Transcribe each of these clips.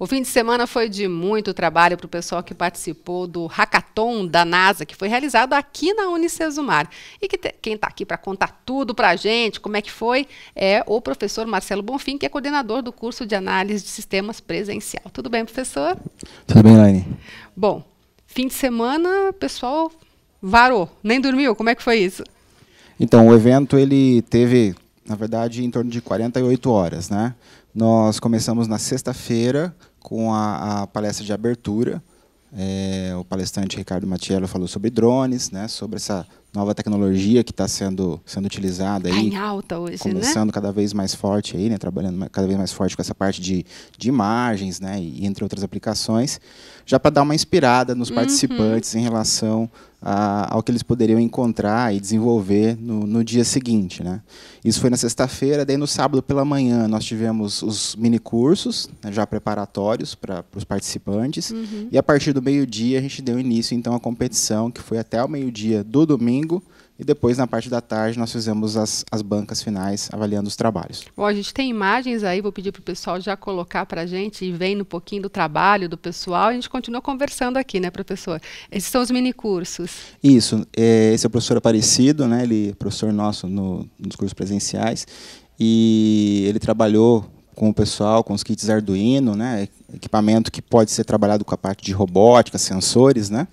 O fim de semana foi de muito trabalho para o pessoal que participou do Hackathon da NASA, que foi realizado aqui na Unicesumar. E quem está aqui para contar tudo para a gente, como é que foi, é o professor Marcelo Bonfim, que é coordenador do curso de análise de sistemas presencial. Tudo bem, professor? Tudo bem, Laine. Bom, fim de semana, o pessoal varou, nem dormiu. Como é que foi isso? Então, o evento ele teve, na verdade, em torno de 48 horas, né? Nós começamos na sexta-feira com a palestra de abertura. O palestrante Ricardo Matiello falou sobre drones, né? Sobre essa nova tecnologia que está sendo utilizada aí, em alta hoje, começando cada vez mais forte aí, né? Trabalhando cada vez mais forte com essa parte de imagens, né? E entre outras aplicações, já para dar uma inspirada nos participantes em relação ao que eles poderiam encontrar e desenvolver no dia seguinte, né? Isso foi na sexta-feira. Daí no sábado pela manhã nós tivemos os minicursos, né, já preparatórios para os participantes, e a partir do meio-dia a gente deu início então à competição, que foi até o meio-dia do domingo, e depois na parte da tarde nós fizemos as bancas finais avaliando os trabalhos. Bom, a gente tem imagens aí, vou pedir para o pessoal já colocar para a gente e vendo um pouquinho do trabalho do pessoal. A gente continua conversando aqui, né, professor? Esses são os minicursos. Isso, esse é o professor Aparecido, né? Ele é professor nosso nos cursos presenciais, e ele trabalhou com o pessoal, com os kits Arduino, né? Equipamento que pode ser trabalhado com a parte de robótica, sensores, né?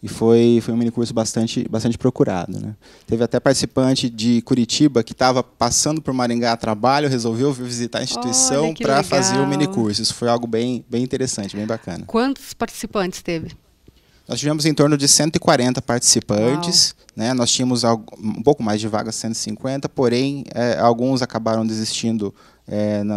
E foi um minicurso bastante procurado, né? Teve até participante de Curitiba que estava passando por Maringá a trabalho, resolveu visitar a instituição para fazer o minicurso. Isso foi algo bem interessante, bem bacana. Quantos participantes teve? Nós tivemos em torno de 140 participantes, né? Nós tínhamos um pouco mais de vagas, 150, porém alguns acabaram desistindo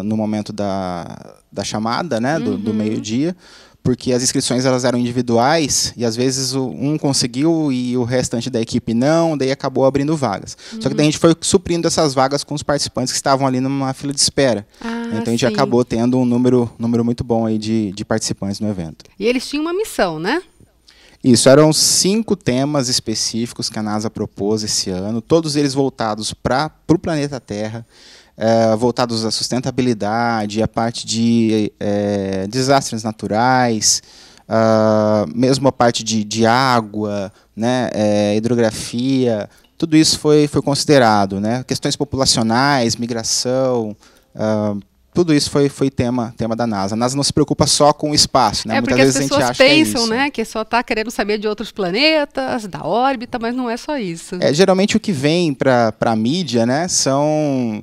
no momento da chamada, né? do meio-dia, porque as inscrições elas eram individuais e às vezes um conseguiu e o restante da equipe não, daí acabou abrindo vagas. Só que daí a gente foi suprindo essas vagas com os participantes que estavam ali numa fila de espera. Então a gente acabou tendo um número muito bom aí de participantes no evento. E eles tinham uma missão, né? Isso, eram 5 temas específicos que a NASA propôs esse ano, todos eles voltados para o planeta Terra, voltados à sustentabilidade, à parte de desastres naturais, mesmo a parte de água, né, hidrografia, tudo isso foi considerado, né, questões populacionais, migração, tudo isso foi tema da NASA. A NASA não se preocupa só com o espaço, né? Muitas vezes as pessoas pensam, né, que só está querendo saber de outros planetas, da órbita, mas não é só isso. Geralmente o que vem para a mídia, né, são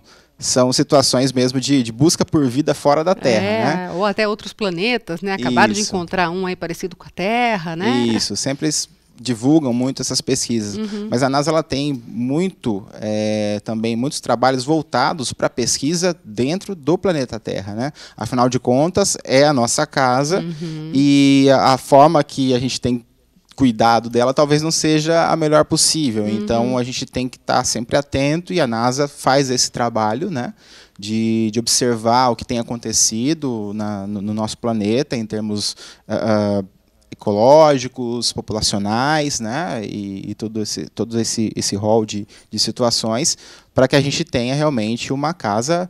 situações mesmo de busca por vida fora da Terra, né? Ou até outros planetas, né? Acabaram de encontrar um aí parecido com a Terra, né? Isso, sempre eles divulgam muito essas pesquisas. Mas a NASA ela tem também muitos trabalhos voltados para a pesquisa dentro do planeta Terra, né? Afinal de contas, é a nossa casa e a forma que a gente tem cuidado dela talvez não seja a melhor possível. Então a gente tem que estar sempre atento e a NASA faz esse trabalho, né, de observar o que tem acontecido no nosso planeta em termos ecológicos, populacionais, né, e todo esse rol de situações para que a gente tenha realmente uma casa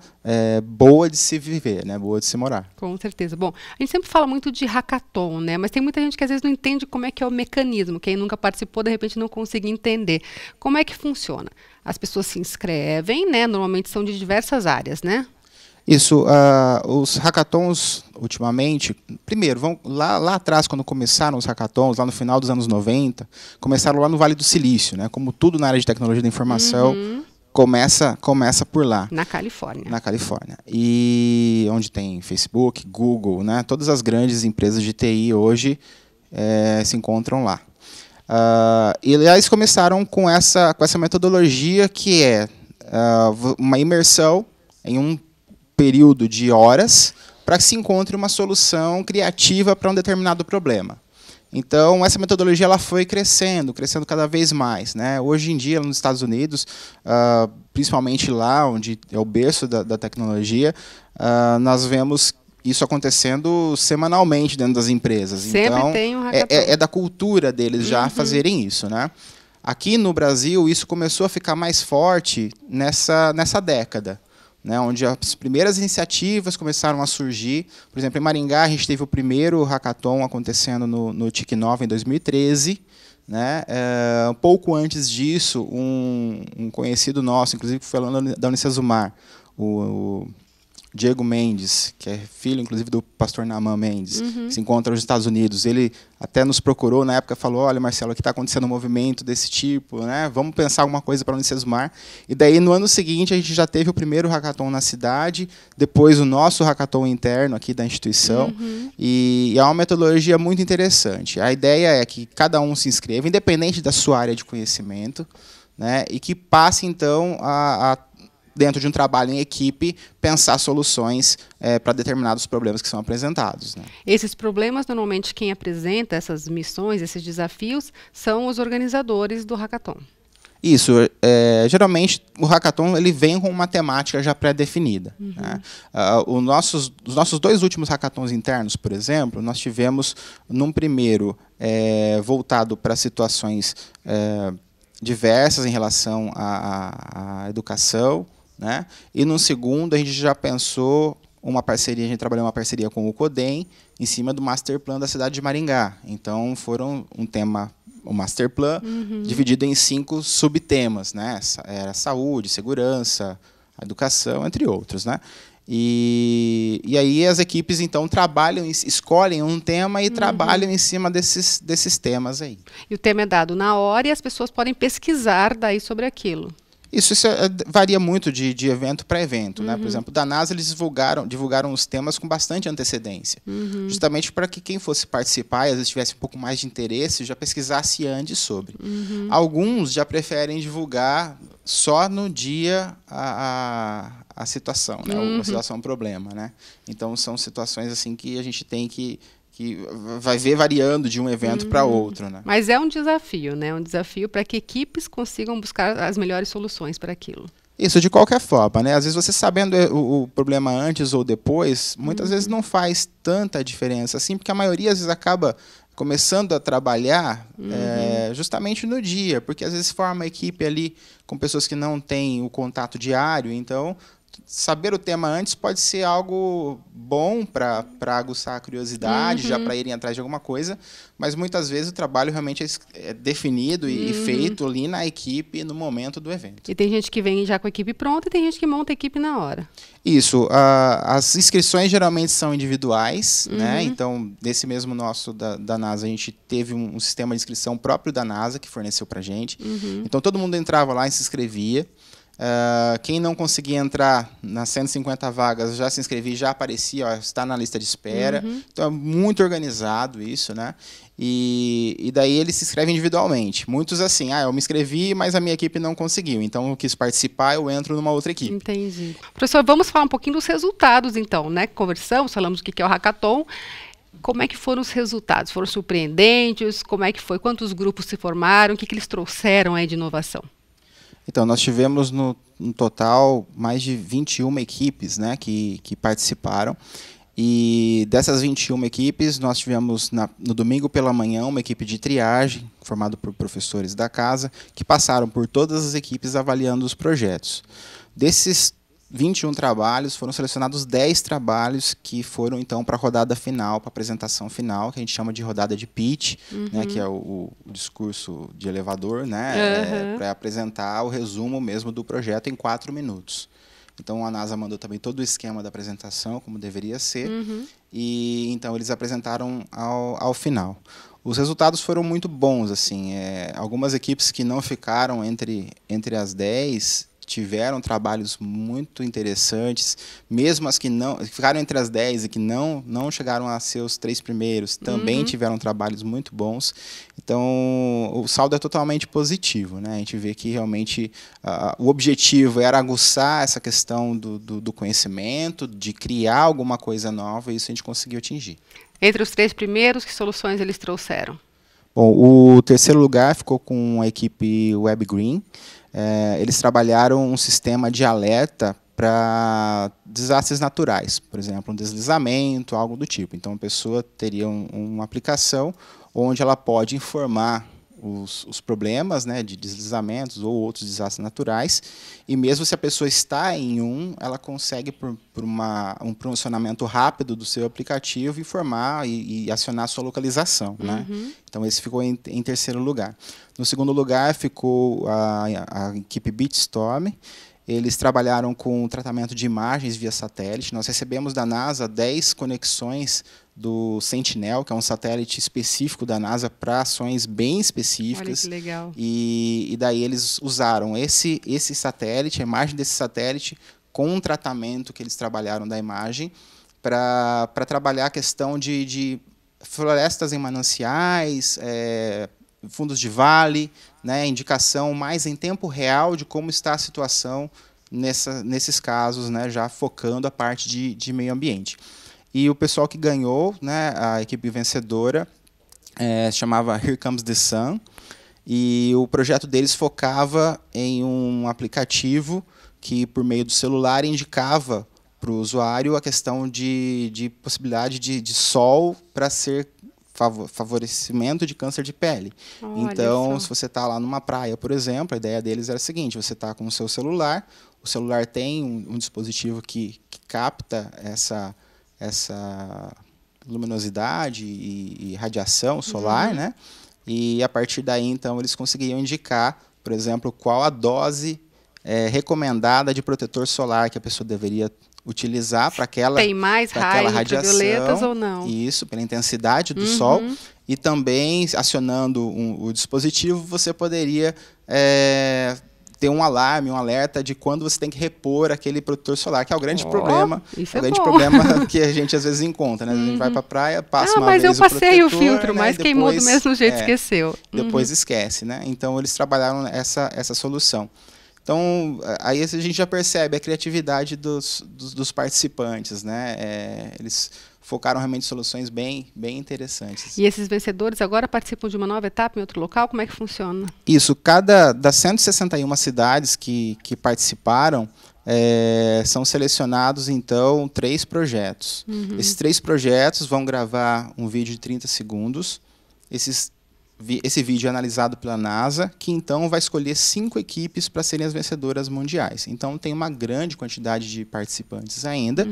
boa de se viver, né, boa de se morar. Com certeza. Bom, a gente sempre fala muito de hackathon, né, mas tem muita gente que às vezes não entende como é que é o mecanismo. Quem nunca participou, de repente não consegue entender. Como é que funciona? As pessoas se inscrevem, né, normalmente são de diversas áreas, né? Isso, os hackathons, ultimamente, primeiro, lá atrás, quando começaram os hackathons, lá no final dos anos 90, começaram lá no Vale do Silício, né? Como tudo na área de tecnologia da informação, começa por lá. Na Califórnia. Na Califórnia. E onde tem Facebook, Google, né? Todas as grandes empresas de TI hoje se encontram lá. E eles começaram com essa metodologia que é uma imersão em um período de horas para que se encontre uma solução criativa para um determinado problema. Então, essa metodologia ela foi crescendo cada vez mais, né? Hoje em dia, nos Estados Unidos, principalmente lá onde é o berço da tecnologia, nós vemos isso acontecendo semanalmente dentro das empresas. Sempre então, tem um hackathon. É da cultura deles já fazerem isso, né? Aqui no Brasil, isso começou a ficar mais forte nessa década. né, onde as primeiras iniciativas começaram a surgir. Por exemplo, em Maringá, a gente teve o primeiro hackathon acontecendo no TIC Nova, em 2013. Né? Um pouco antes disso, um conhecido nosso, inclusive que foi aluno da Unicesumar, o Diego Mendes, que é filho, inclusive, do pastor Naaman Mendes, que se encontra nos Estados Unidos. Ele até nos procurou na época, falou: olha, Marcelo, aqui está acontecendo um movimento desse tipo, né? Vamos pensar alguma coisa para a Unicesumar. E daí, no ano seguinte, a gente já teve o primeiro hackathon na cidade, depois o nosso hackathon interno aqui da instituição, e é uma metodologia muito interessante. A ideia é que cada um se inscreva, independente da sua área de conhecimento, né? E que passe, então, dentro de um trabalho em equipe, pensar soluções para determinados problemas que são apresentados. Né? Esses problemas, normalmente, quem apresenta essas missões, esses desafios, são os organizadores do hackathon. Isso. Geralmente, o hackathon ele vem com uma temática já pré-definida. Né? Os nossos 2 últimos hackathons internos, por exemplo, nós tivemos, num primeiro, voltado para situações diversas em relação à educação, né? E no segundo, a gente já pensou uma parceria, a gente trabalhou uma parceria com o CODEM em cima do Master Plan da cidade de Maringá. Então, foram o Master Plan dividido em 5 subtemas, né? Era saúde, segurança, educação, entre outros, né? E aí as equipes, então, trabalham, escolhem um tema e trabalham em cima desses temas aí. E o tema é dado na hora e as pessoas podem pesquisar daí sobre aquilo. Isso varia muito de evento para evento. Né? Por exemplo, da NASA, eles divulgaram os temas com bastante antecedência. Justamente para que quem fosse participar, e às vezes tivesse um pouco mais de interesse, já pesquisasse antes sobre. Alguns já preferem divulgar só no dia a situação, né? A situação problema. Né? Então, são situações assim que a gente tem que vai ver variando de um evento para outro. Né? Mas é um desafio, né? Um desafio para que equipes consigam buscar as melhores soluções para aquilo. Isso, de qualquer forma, né? Às vezes você sabendo o problema antes ou depois, muitas vezes não faz tanta diferença, assim, porque a maioria às vezes acaba começando a trabalhar justamente no dia, porque às vezes forma uma equipe ali com pessoas que não têm o contato diário, então saber o tema antes pode ser algo bom para aguçar a curiosidade, já para irem atrás de alguma coisa, mas muitas vezes o trabalho realmente é definido e feito ali na equipe no momento do evento. E tem gente que vem já com a equipe pronta e tem gente que monta a equipe na hora. Isso. As inscrições geralmente são individuais, né? Então, desse mesmo nosso da NASA, a gente teve um sistema de inscrição próprio da NASA que forneceu para a gente. Então, todo mundo entrava lá e se inscrevia. Quem não conseguia entrar nas 150 vagas já se inscrevia, já aparecia, ó, está na lista de espera. Então é muito organizado isso, né? E daí eles se inscrevem individualmente. Muitos assim, eu me inscrevi, mas a minha equipe não conseguiu. Então eu quis participar, eu entro numa outra equipe. Entendi. Professor, vamos falar um pouquinho dos resultados então, né? Conversamos, falamos o que é o hackathon. Como é que foram os resultados? Foram surpreendentes? Como é que foi? Quantos grupos se formaram? O que eles trouxeram aí de inovação? Então, nós tivemos no total mais de 21 equipes, né, que participaram. E dessas 21 equipes, nós tivemos no domingo pela manhã uma equipe de triagem, formada por professores da casa, que passaram por todas as equipes avaliando os projetos. Desses 21 trabalhos, foram selecionados 10 trabalhos que foram, então, para a rodada final, para a apresentação final, que a gente chama de rodada de pitch, né, que é o discurso de elevador, né, para apresentar o resumo mesmo do projeto em 4 minutos. Então, a NASA mandou também todo o esquema da apresentação, como deveria ser, e então eles apresentaram ao final. Os resultados foram muito bons. Assim, algumas equipes que não ficaram entre as 10 tiveram trabalhos muito interessantes, mesmo as que não ficaram entre as 10 e que não chegaram a ser os 3 primeiros, também tiveram trabalhos muito bons. Então, o saldo é totalmente positivo, né? A gente vê que realmente o objetivo era aguçar essa questão do conhecimento, de criar alguma coisa nova, e isso a gente conseguiu atingir. Entre os 3 primeiros, que soluções eles trouxeram? Bom, o terceiro lugar ficou com a equipe WebGreen. Eles trabalharam um sistema de alerta para desastres naturais, por exemplo, um deslizamento, algo do tipo. Então, a pessoa teria uma aplicação onde ela pode informar os problemas, né, de deslizamentos ou outros desastres naturais, e mesmo se a pessoa está em ela consegue, por um promocionamento rápido do seu aplicativo, informar e acionar a sua localização. Né? Então, esse ficou em terceiro lugar. No segundo lugar, ficou a equipe BeatStorm. Eles trabalharam com o tratamento de imagens via satélite. Nós recebemos da NASA 10 conexões do Sentinel, que é um satélite específico da NASA para ações bem específicas. Olha que legal. E daí eles usaram esse satélite, a imagem desse satélite, com um tratamento que eles trabalharam da imagem, para trabalhar a questão de florestas em mananciais, fundos de vale, né, indicação mais em tempo real de como está a situação nesses casos, né, já focando a parte de meio ambiente. E o pessoal que ganhou, né, a equipe vencedora, se chamava Here Comes the Sun, e o projeto deles focava em um aplicativo que, por meio do celular, indicava para o usuário a questão de possibilidade de sol para ser favorecimento de câncer de pele. Olha então, só. se você está lá numa praia, por exemplo, a ideia deles era a seguinte: você está com o seu celular, o celular tem um dispositivo que capta essa luminosidade e radiação solar, né? E a partir daí, então, eles conseguiam indicar, por exemplo, qual a dose recomendada de protetor solar que a pessoa deveria utilizar para aquela Tem mais raios ultravioletas radiação, ou não? isso, pela intensidade do sol. E também, acionando o dispositivo, você poderia ter um alarme, um alerta de quando você tem que repor aquele protetor solar, que é o grande problema, isso o é grande bom. problema que a gente às vezes encontra, né? A gente vai para a praia, passa uma mas vez eu passei o protetor, filtro, né? mas queimou do mesmo jeito, esqueceu. Depois esquece, né? Então eles trabalharam essa solução. Então, aí a gente já percebe a criatividade dos participantes, né? Eles focaram realmente em soluções bem interessantes. E esses vencedores agora participam de uma nova etapa em outro local? Como é que funciona? Isso, das 161 cidades que participaram, são selecionados, então, 3 projetos. Esses 3 projetos vão gravar um vídeo de 30 segundos. Esse vídeo é analisado pela NASA, que então vai escolher 5 equipes para serem as vencedoras mundiais. Então tem uma grande quantidade de participantes ainda,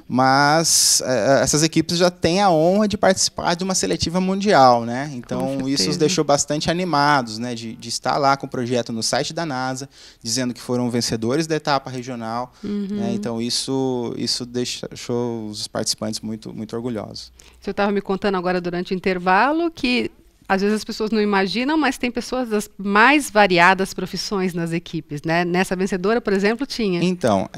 mas essas equipes já têm a honra de participar de uma seletiva mundial, né? Então isso os deixou bastante animados, né, de estar lá com o projeto no site da NASA, dizendo que foram vencedores da etapa regional. Né? Então isso deixou os participantes muito orgulhosos. Você estava me contando agora durante o intervalo que às vezes as pessoas não imaginam, mas tem pessoas das mais variadas profissões nas equipes, né? Nessa vencedora, por exemplo, tinha. Então,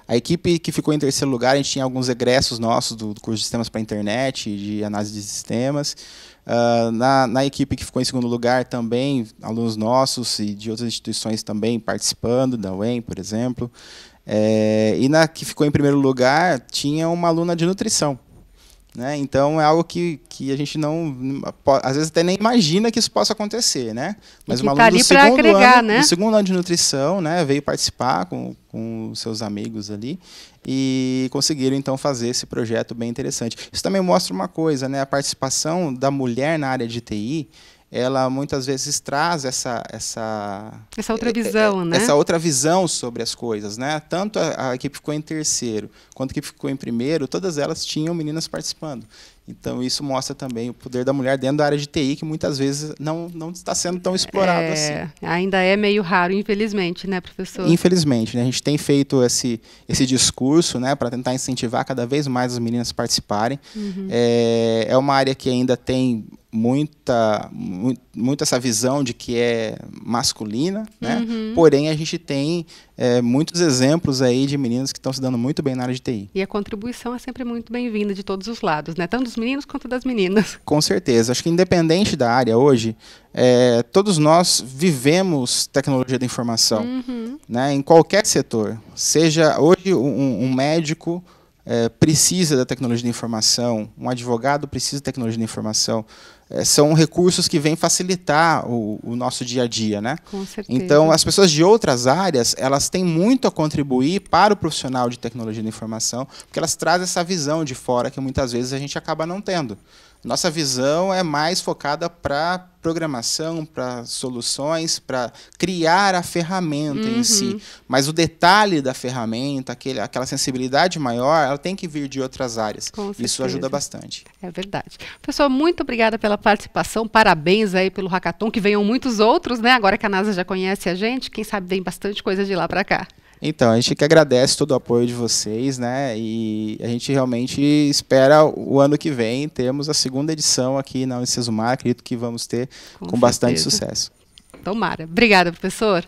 a equipe que ficou em terceiro lugar, a gente tinha alguns egressos nossos do curso de Sistemas para a Internet, de análise de sistemas. Na equipe que ficou em segundo lugar também, alunos nossos e de outras instituições também participando, da UEM, por exemplo. E na que ficou em primeiro lugar, tinha uma aluna de nutrição. Né? Então é algo que a gente não, às vezes até nem imagina que isso possa acontecer, né? Mas uma aluna do segundo ano de nutrição, né, veio participar com seus amigos ali e conseguiram então fazer esse projeto bem interessante. Isso também mostra uma coisa, né? A participação da mulher na área de TI, ela muitas vezes traz essa outra visão, né? Essa outra visão sobre as coisas, né? Tanto a equipe ficou em terceiro, quanto a equipe ficou em primeiro, todas elas tinham meninas participando. Então isso mostra também o poder da mulher dentro da área de TI, que muitas vezes não está sendo tão explorado assim. Ainda é meio raro, infelizmente, né, professor? Infelizmente, né? A gente tem feito esse discurso, né, para tentar incentivar cada vez mais as meninas a participarem. É uma área que ainda tem muito essa visão de que é masculina, né? Porém a gente tem muitos exemplos aí de meninas que estão se dando muito bem na área de TI. E a contribuição é sempre muito bem-vinda de todos os lados, né? Tanto dos meninos quanto das meninas. Com certeza. Acho que independente da área hoje, todos nós vivemos tecnologia da informação, né? Em qualquer setor. Seja hoje um médico precisa da tecnologia da informação, um advogado precisa da tecnologia da informação, são recursos que vêm facilitar o nosso dia a dia, né? Com certeza. Então, as pessoas de outras áreas, elas têm muito a contribuir para o profissional de tecnologia da informação, porque elas trazem essa visão de fora que muitas vezes a gente acaba não tendo. Nossa visão é mais focada para programação, para soluções, para criar a ferramenta em si. Mas o detalhe da ferramenta, aquela sensibilidade maior, ela tem que vir de outras áreas. Isso ajuda bastante. É verdade. Pessoal, muito obrigada pela participação. Parabéns aí pelo Hackathon, que venham muitos outros, né? Agora que a NASA já conhece a gente, quem sabe vem bastante coisa de lá para cá. Então, a gente que agradece todo o apoio de vocês, né? E a gente realmente espera o ano que vem termos a segunda edição aqui na Unicesumar. Acredito que vamos ter com bastante sucesso. Tomara. Obrigada, professor.